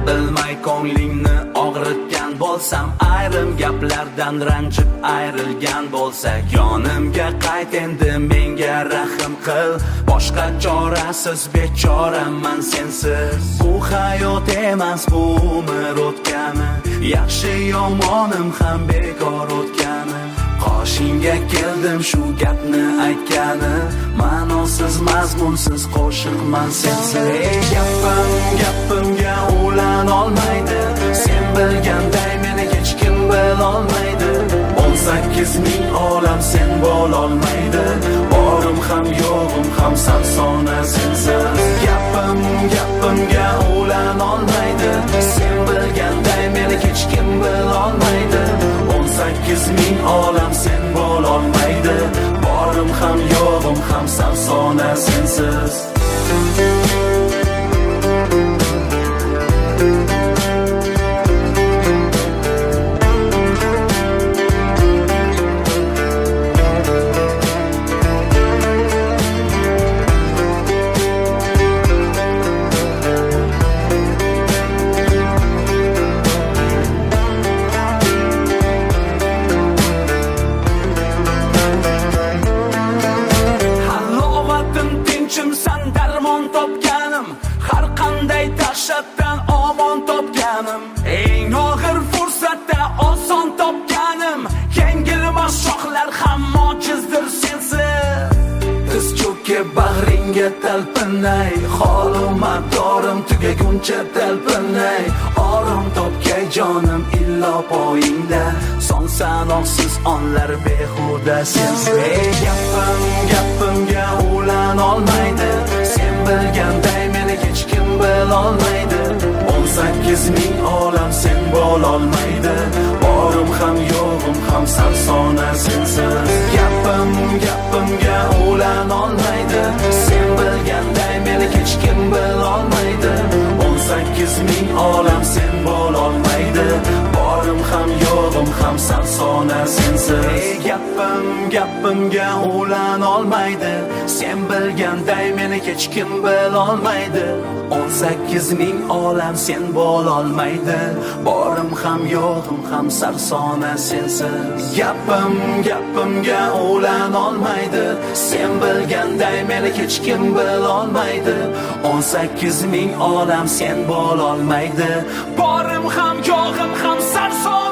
Bilmay ko'nglingni og'ritgan bo'lsam, ayrim gaplardan ranjib ayrilgan bo'lsak, yonimga qayt endi, menga rahim qil. Boshqa chorasiz bechoraman sensiz. Bu hayot emas, bu umr o'tgani, yaxshi yomonim ham bekor o'tgani. Qoshingga keldim shu gapni aytgani, ma'nosiz mazmunsiz qo'shiqman sensiz. Gapimga ulanolmaydi, sen bilganday meni hech kim bilolmaydi. 18 ming olam sen bo'lolmaydi, borim ham yo'g'im ham samsona sensiz. Gapimga ulanolmaydi, sen bilganday meni hech kim bilolmaydi. 18 ming olam sen bo'lolmaydi, borim ham yo'g'im ham samsona sensiz. Sen darmon topganim, har qanday dahshatdan omon topganim, eng og'ir fursatda oson topganim, yengilmas shohlar ham mojizdir sensiz. Tiz cho'kib bag'ringga talpinay, holim abdorim tugaguncha talpinay, orom topgay jonim illo poyingda, son sanoqsiz onlar behuda sensiz. Gapimga ulanolmaydi, sen bilganday meni hech kim bilolmaydi. 18 ming olam sen bo'lolmaydi, borim ham yo'g'im ham samsona sensiz. Gapimga ulanolmaydi, sen bilganday meni hech kim bilolmaydi. 18 ming olam sen bo'lolmaydi, borim ham yo'g'im ham samsona sensiz. Gapimga ulanolmaydi, sen bilganday meni hech kim bilolmaydi. 18 ming olam sen bo'lolmaydi, borim ham yo'g'im ham samsona sensiz. Gapimga ulanolmaydi, sen bilganday meni hech kim bilolmaydi. 18 ming olam sen bo'lolmaydi, borim ham yo'g'im ham samsona